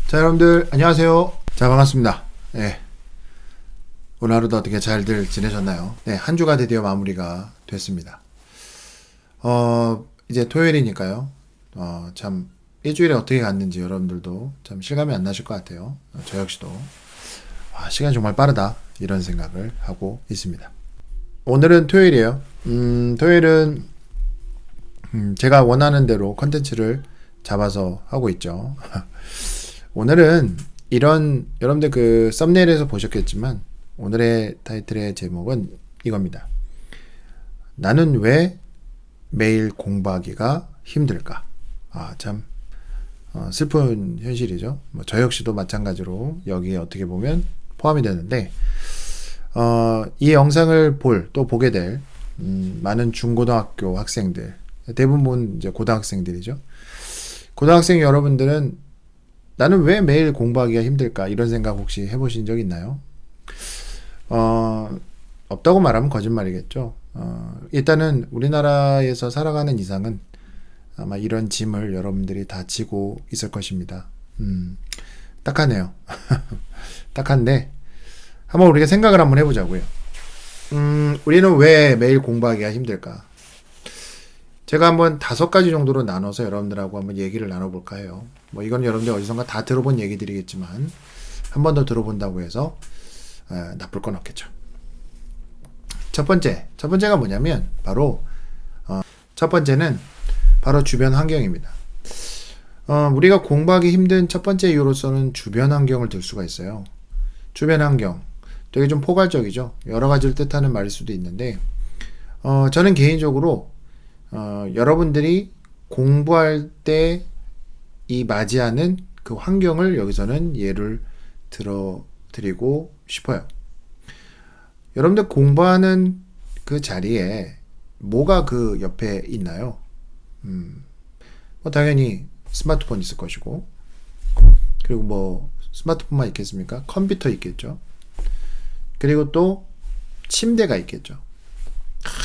자, 여러분들 안녕하세요. 자, 반갑습니다. 네, 오늘 하루도 어떻게 잘들 지내셨나요? 네, 한 주가 드디어 마무리가 됐습니다. 이제 토요일이니까요. 참 일주일에 어떻게 갔는지 여러분들도 참 실감이 안 나실 것 같아요. 저 역시도 시간이 정말 빠르다 이런 생각을 하고 있습니다. 오늘은 토요일이에요. 토요일은 제가 원하는 대로 컨텐츠를 잡아서 하고 있죠. 오늘은 여러분들 그 썸네일에서 보셨겠지만 오늘의 타이틀의 제목은 이겁니다. 나는 왜 매일 공부하기가 힘들까? 참 슬픈 현실이죠. 저 역시도 마찬가지로 여기에 어떻게 보면 포함이 되는데 이 영상을 또 보게 될 많은 중고등학교 학생들, 대부분 이제 고등학생들이죠. 고등학생 여러분들은 나는 왜 매일 공부하기가 힘들까? 이런 생각 혹시 해보신 적 있나요? 없다고 말하면 거짓말이겠죠. 일단은 우리나라에서 살아가는 이상은 아마 이런 짐을 여러분들이 다 지고 있을 것입니다. 딱하네요. 딱한데, 한번 우리가 생각을 한번 해보자고요. 우리는 왜 매일 공부하기가 힘들까? 제가 한번 5가지 정도로 나눠서 여러분들하고 한번 얘기를 나눠볼까 해요. 이건 여러분들 어디선가 다 들어본 얘기들이겠지만 한 번 더 들어본다고 해서 나쁠 건 없겠죠. 첫 번째가 뭐냐면 첫 번째는 바로 주변 환경입니다. 우리가 공부하기 힘든 첫 번째 이유로서는 주변 환경을 들 수가 있어요. 주변 환경 되게 좀 포괄적이죠. 여러 가지를 뜻하는 말일 수도 있는데 저는 개인적으로 여러분들이 공부할 때 이 맞이하는 그 환경을 여기서는 예를 들어 드리고 싶어요. 여러분들 공부하는 그 자리에 뭐가 그 옆에 있나요? 당연히 스마트폰 있을 것이고, 그리고 스마트폰만 있겠습니까? 컴퓨터 있겠죠. 그리고 또 침대가 있겠죠.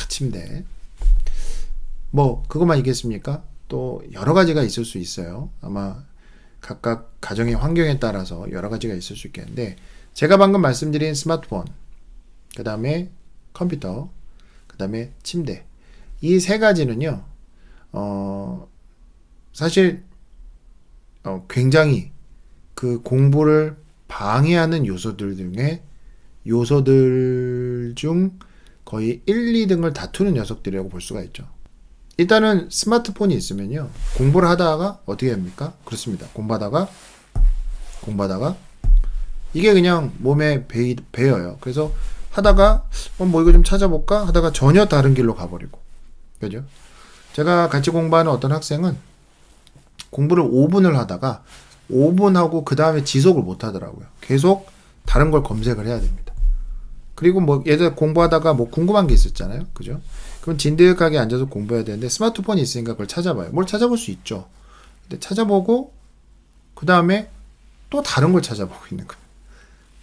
침대. 그것만 있겠습니까? 또 여러 가지가 있을 수 있어요. 아마 각각 가정의 환경에 따라서 여러 가지가 있을 수 있겠는데, 제가 방금 말씀드린 스마트폰, 그 다음에 컴퓨터, 그 다음에 침대, 이 3가지는요 사실 굉장히 그 공부를 방해하는 요소들 중 거의 1, 2등을 다투는 녀석들이라고 볼 수가 있죠. 일단은 스마트폰이 있으면요, 공부를 하다가 어떻게 합니까? 그렇습니다. 공부하다가 이게 그냥 몸에 배어요. 그래서 하다가 이거 좀 찾아볼까 하다가 전혀 다른 길로 가버리고, 그죠? 제가 같이 공부하는 어떤 학생은 공부를 5분을 하다가 5분 하고 그 다음에 지속을 못 하더라고요. 계속 다른 걸 검색을 해야 됩니다. 그리고 예전에 공부하다가 궁금한 게 있었잖아요. 그죠? 그럼 진득하게 앉아서 공부해야 되는데 스마트폰이 있으니까 그걸 찾아봐요. 뭘 찾아볼 수 있죠. 근데 찾아보고 그 다음에 또 다른 걸 찾아보고 있는 거예요.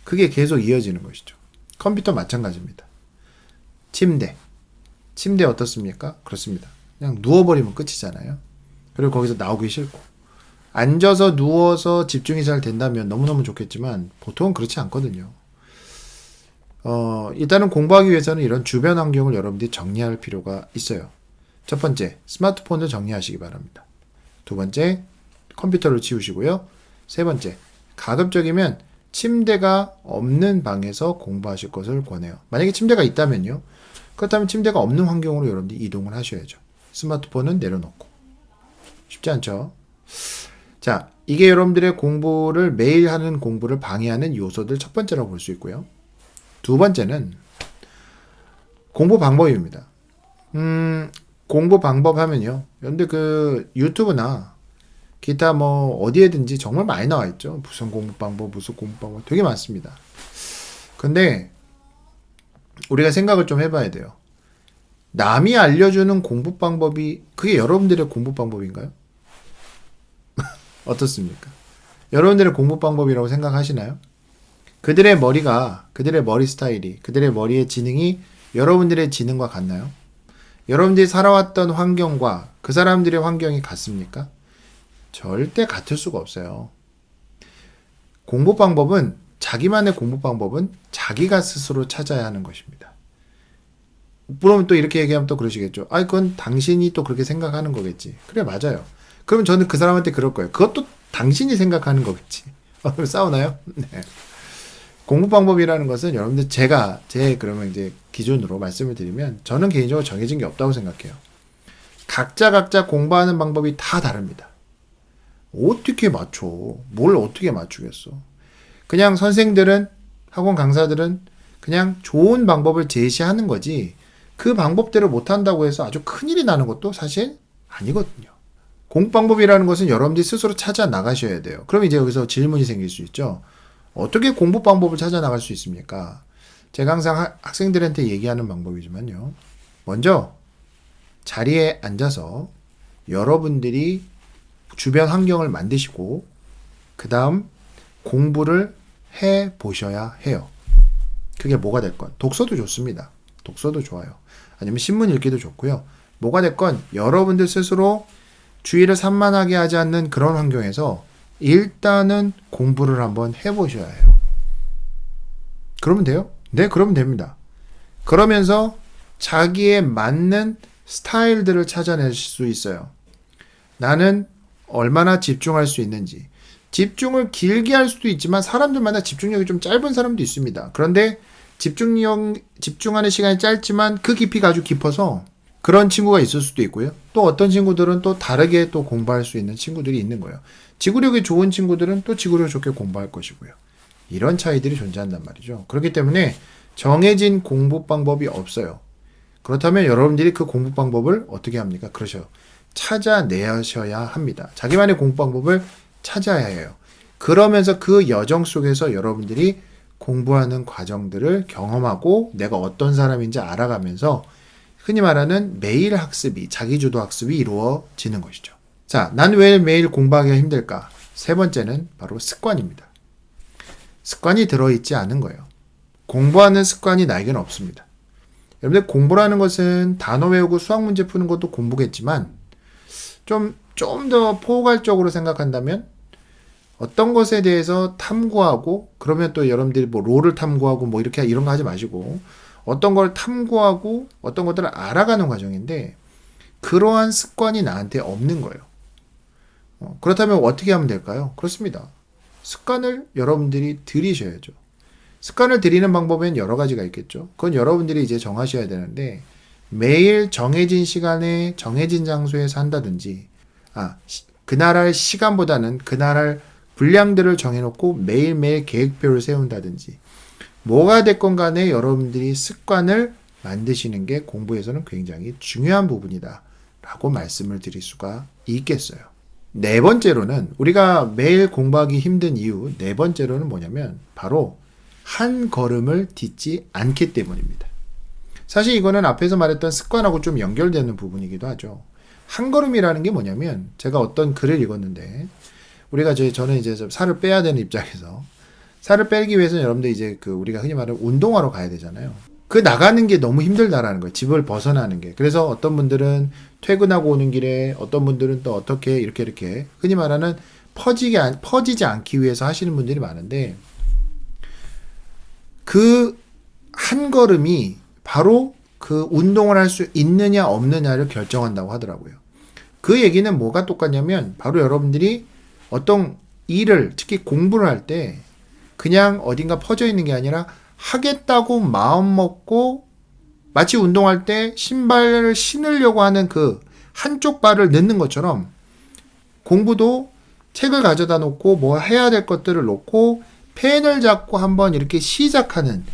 그게 계속 이어지는 것이죠. 컴퓨터 마찬가지입니다. 침대 어떻습니까? 그렇습니다. 그냥 누워버리면 끝이잖아요. 그리고 거기서 나오기 싫고, 앉아서 누워서 집중이 잘 된다면 너무너무 좋겠지만 보통은 그렇지 않거든요. 일단은 공부하기 위해서는 이런 주변 환경을 여러분들이 정리할 필요가 있어요. 첫 번째, 스마트폰을 정리하시기 바랍니다. 두 번째, 컴퓨터를 치우시고요. 세 번째, 가급적이면 침대가 없는 방에서 공부하실 것을 권해요. 만약에 침대가 있다면요. 그렇다면 침대가 없는 환경으로 여러분들이 이동을 하셔야죠. 스마트폰은 내려놓고. 쉽지 않죠? 자, 이게 여러분들의 매일 하는 공부를 방해하는 요소들 첫 번째라고 볼 수 있고요. 두 번째는 공부 방법입니다. 공부 방법 하면요, 여러분들 그 유튜브나 기타 어디에든지 정말 많이 나와 있죠. 무슨 공부 방법 되게 많습니다. 근데 우리가 생각을 좀 해봐야 돼요. 남이 알려주는 공부 방법이 그게 여러분들의 공부 방법인가요? 어떻습니까? 여러분들의 공부 방법이라고 생각하시나요? 그들의 머리 스타일이, 그들의 머리의 지능이 여러분들의 지능과 같나요? 여러분들이 살아왔던 환경과 그 사람들의 환경이 같습니까? 절대 같을 수가 없어요. 공부 방법은, 자기만의 공부 방법은 자기가 스스로 찾아야 하는 것입니다. 물론 또 이렇게 얘기하면 또 그러시겠죠. 아, 그건 당신이 또 그렇게 생각하는 거겠지. 그래, 맞아요. 그러면 저는 그 사람한테 그럴 거예요. 그것도 당신이 생각하는 거겠지. 그럼 싸우나요? 네. 공부 방법이라는 것은 여러분들 그러면 이제 기준으로 말씀을 드리면 저는 개인적으로 정해진 게 없다고 생각해요. 각자 공부하는 방법이 다 다릅니다. 어떻게 맞춰? 뭘 어떻게 맞추겠어? 그냥 선생들은, 학원 강사들은 그냥 좋은 방법을 제시하는 거지 그 방법대로 못한다고 해서 아주 큰일이 나는 것도 사실 아니거든요. 공부 방법이라는 것은 여러분들이 스스로 찾아 나가셔야 돼요. 그럼 이제 여기서 질문이 생길 수 있죠. 어떻게 공부 방법을 찾아 나갈 수 있습니까? 제가 항상 학생들한테 얘기하는 방법이지만요. 먼저 자리에 앉아서 여러분들이 주변 환경을 만드시고 그 다음 공부를 해 보셔야 해요. 그게 뭐가 됐건 독서도 좋습니다. 독서도 좋아요. 아니면 신문 읽기도 좋고요. 뭐가 됐건 여러분들 스스로 주의를 산만하게 하지 않는 그런 환경에서 일단은 공부를 한번 해보셔야 해요. 그러면 돼요? 네, 그러면 됩니다. 그러면서 자기에 맞는 스타일들을 찾아낼 수 있어요. 나는 얼마나 집중할 수 있는지. 집중을 길게 할 수도 있지만 사람들마다 집중력이 좀 짧은 사람도 있습니다. 그런데 집중하는 시간이 짧지만 그 깊이가 아주 깊어서 그런 친구가 있을 수도 있고요. 또 어떤 친구들은 또 다르게 또 공부할 수 있는 친구들이 있는 거예요. 지구력이 좋은 친구들은 또 지구력 좋게 공부할 것이고요. 이런 차이들이 존재한단 말이죠. 그렇기 때문에 정해진 공부 방법이 없어요. 그렇다면 여러분들이 그 공부 방법을 어떻게 합니까? 그러셔요. 찾아내셔야 합니다. 자기만의 공부 방법을 찾아야 해요. 그러면서 그 여정 속에서 여러분들이 공부하는 과정들을 경험하고 내가 어떤 사람인지 알아가면서 흔히 말하는 매일 학습이, 자기주도 학습이 이루어지는 것이죠. 자, 난 왜 매일 공부하기가 힘들까? 세 번째는 바로 습관입니다. 습관이 들어있지 않은 거예요. 공부하는 습관이 나에게는 없습니다. 여러분들 공부라는 것은 단어 외우고 수학 문제 푸는 것도 공부겠지만 좀 더 포괄적으로 생각한다면 어떤 것에 대해서 탐구하고 그러면 또 여러분들이 뭐 롤을 탐구하고 뭐 이런 거 하지 마시고 어떤 걸 탐구하고 어떤 것들을 알아가는 과정인데 그러한 습관이 나한테 없는 거예요. 그렇다면 어떻게 하면 될까요? 그렇습니다. 습관을 여러분들이 들이셔야죠. 습관을 들이는 방법엔 여러 가지가 있겠죠. 그건 여러분들이 이제 정하셔야 되는데 매일 정해진 시간에 정해진 장소에서 한다든지 그날 시간보다는 그날 분량들을 정해놓고 매일매일 계획표를 세운다든지 뭐가 됐건 간에 여러분들이 습관을 만드시는 게 공부에서는 굉장히 중요한 부분이다 라고 말씀을 드릴 수가 있겠어요. 네 번째로는 우리가 매일 공부하기 힘든 이유 네 번째로는 뭐냐면 바로 한 걸음을 딛지 않기 때문입니다. 사실 이거는 앞에서 말했던 습관하고 좀 연결되는 부분이기도 하죠. 한 걸음이라는 게 뭐냐면 제가 어떤 글을 읽었는데 저는 이제 살을 빼야 되는 입장에서 살을 빼기 위해서는 여러분들 이제 우리가 흔히 말하는 운동하러 가야 되잖아요. 그 나가는 게 너무 힘들다라는 거예요. 집을 벗어나는 게. 그래서 어떤 분들은 퇴근하고 오는 길에 어떤 분들은 또 어떻게 이렇게 흔히 말하는 퍼지지 않기 위해서 하시는 분들이 많은데 그 한 걸음이 바로 그 운동을 할 수 있느냐 없느냐를 결정한다고 하더라고요. 그 얘기는 뭐가 똑같냐면 바로 여러분들이 어떤 일을 특히 공부를 할 때 그냥 어딘가 퍼져 있는 게 아니라 하겠다고 마음 먹고 마치 운동할 때 신발을 신으려고 하는 그 한쪽 발을 넣는 것처럼 공부도 책을 가져다 놓고 뭐 해야 될 것들을 놓고 펜을 잡고 한번 이렇게 시작하는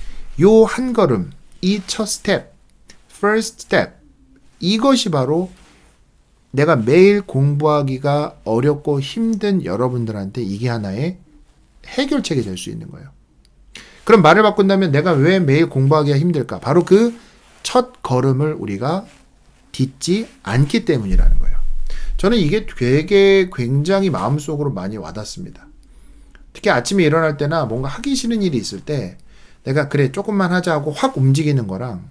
요 한 걸음, 이 첫 스텝, first step 이것이 바로 내가 매일 공부하기가 어렵고 힘든 여러분들한테 이게 하나의 해결책이 될 수 있는 거예요. 그럼 말을 바꾼다면 내가 왜 매일 공부하기가 힘들까? 바로 그 첫 걸음을 우리가 딛지 않기 때문이라는 거예요. 저는 이게 되게 굉장히 마음속으로 많이 와닿습니다. 특히 아침에 일어날 때나 뭔가 하기 싫은 일이 있을 때 내가 그래 조금만 하자 하고 확 움직이는 거랑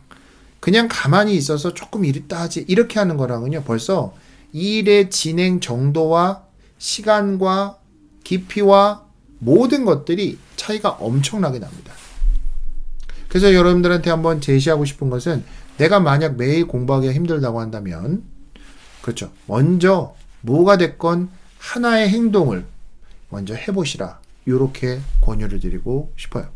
그냥 가만히 있어서 조금 일 있다 하지 이렇게 하는 거랑은요 벌써 일의 진행 정도와 시간과 깊이와 모든 것들이 차이가 엄청나게 납니다. 그래서 여러분들한테 한번 제시하고 싶은 것은 내가 만약 매일 공부하기가 힘들다고 한다면 그렇죠. 먼저 뭐가 됐건 하나의 행동을 먼저 해보시라. 이렇게 권유를 드리고 싶어요.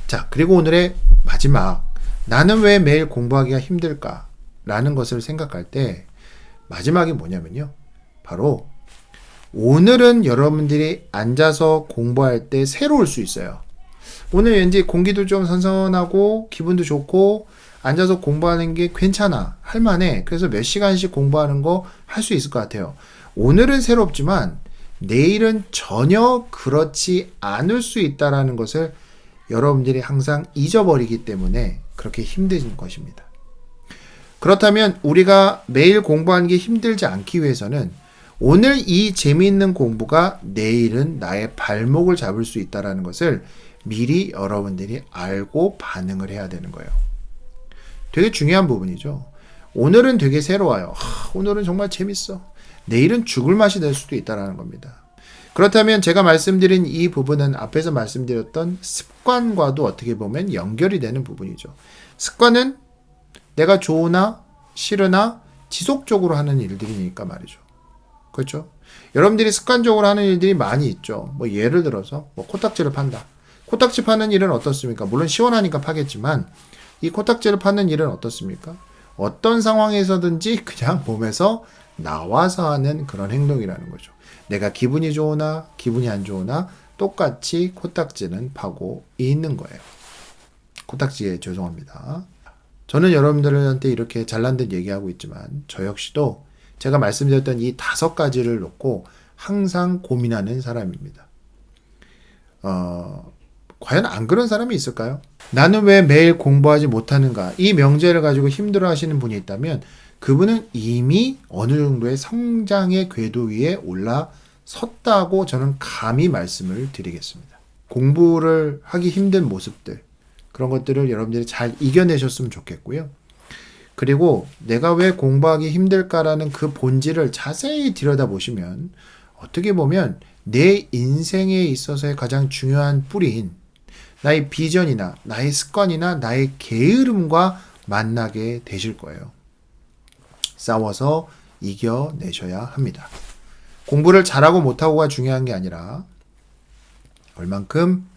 자, 그리고 오늘의 마지막 나는 왜 매일 공부하기가 힘들까? 라는 것을 생각할 때 마지막이 뭐냐면요. 바로 오늘은 여러분들이 앉아서 공부할 때 새로울 수 있어요. 오늘 왠지 공기도 좀 선선하고 기분도 좋고 앉아서 공부하는 게 괜찮아. 할만해. 그래서 몇 시간씩 공부하는 거 할 수 있을 것 같아요. 오늘은 새롭지만 내일은 전혀 그렇지 않을 수 있다는 것을 여러분들이 항상 잊어버리기 때문에 그렇게 힘든 것입니다. 그렇다면 우리가 매일 공부하는 게 힘들지 않기 위해서는 오늘 이 재미있는 공부가 내일은 나의 발목을 잡을 수 있다는 것을 미리 여러분들이 알고 반응을 해야 되는 거예요. 되게 중요한 부분이죠. 오늘은 되게 새로워요. 오늘은 정말 재밌어. 내일은 죽을 맛이 될 수도 있다는 겁니다. 그렇다면 제가 말씀드린 이 부분은 앞에서 말씀드렸던 습관과도 어떻게 보면 연결이 되는 부분이죠. 습관은 내가 좋으나 싫으나 지속적으로 하는 일들이니까 말이죠. 그렇죠? 여러분들이 습관적으로 하는 일들이 많이 있죠. 뭐 예를 들어서 뭐 코딱지를 판다. 코딱지 파는 일은 어떻습니까? 물론 시원하니까 파겠지만 이 코딱지를 파는 일은 어떻습니까? 어떤 상황에서든지 그냥 몸에서 나와서 하는 그런 행동이라는 거죠. 내가 기분이 좋으나 기분이 안 좋으나 똑같이 코딱지는 파고 있는 거예요. 코딱지에 죄송합니다. 저는 여러분들한테 이렇게 잘난 듯 얘기하고 있지만 저 역시도 제가 말씀드렸던 이 5가지를 놓고 항상 고민하는 사람입니다. 과연 안 그런 사람이 있을까요? 나는 왜 매일 공부하지 못하는가? 이 명제를 가지고 힘들어 하시는 분이 있다면 그분은 이미 어느 정도의 성장의 궤도 위에 올라섰다고 저는 감히 말씀을 드리겠습니다. 공부를 하기 힘든 모습들, 그런 것들을 여러분들이 잘 이겨내셨으면 좋겠고요. 그리고 내가 왜 공부하기 힘들까라는 그 본질을 자세히 들여다보시면 어떻게 보면 내 인생에 있어서의 가장 중요한 뿌리인 나의 비전이나 나의 습관이나 나의 게으름과 만나게 되실 거예요. 싸워서 이겨내셔야 합니다. 공부를 잘하고 못하고가 중요한 게 아니라 얼만큼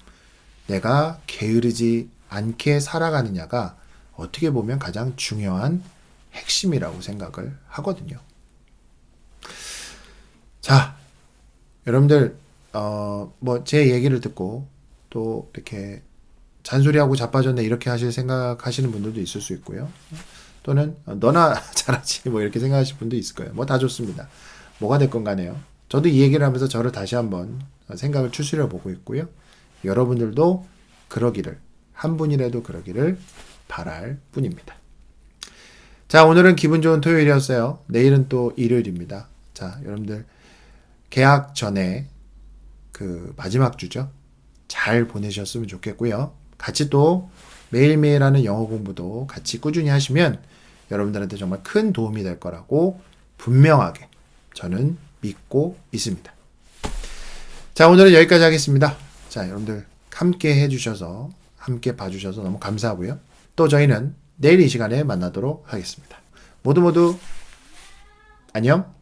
내가 게으르지 않게 살아가느냐가 어떻게 보면 가장 중요한 핵심이라고 생각을 하거든요. 자, 여러분들 뭐 제 얘기를 듣고 또 이렇게 잔소리하고 자빠졌네 이렇게 생각하시는 분들도 있을 수 있고요. 또는 너나 잘하지 뭐 이렇게 생각하실 분도 있을 거예요. 뭐 다 좋습니다. 뭐가 됐건 간에요. 저도 이 얘기를 하면서 저를 다시 한번 생각을 추스려 보고 있고요. 여러분들도 그러기를, 한 분이라도 그러기를 바랄 뿐입니다. 자, 오늘은 기분 좋은 토요일이었어요. 내일은 또 일요일입니다. 자, 여러분들 개학 전에 그 마지막 주죠. 잘 보내셨으면 좋겠고요. 같이 또 매일매일 하는 영어 공부도 같이 꾸준히 하시면 여러분들한테 정말 큰 도움이 될 거라고 분명하게 저는 믿고 있습니다. 자, 오늘은 여기까지 하겠습니다. 자, 여러분들 함께 해주셔서 함께 봐주셔서 너무 감사하고요. 또 저희는 내일 이 시간에 만나도록 하겠습니다. 모두 안녕.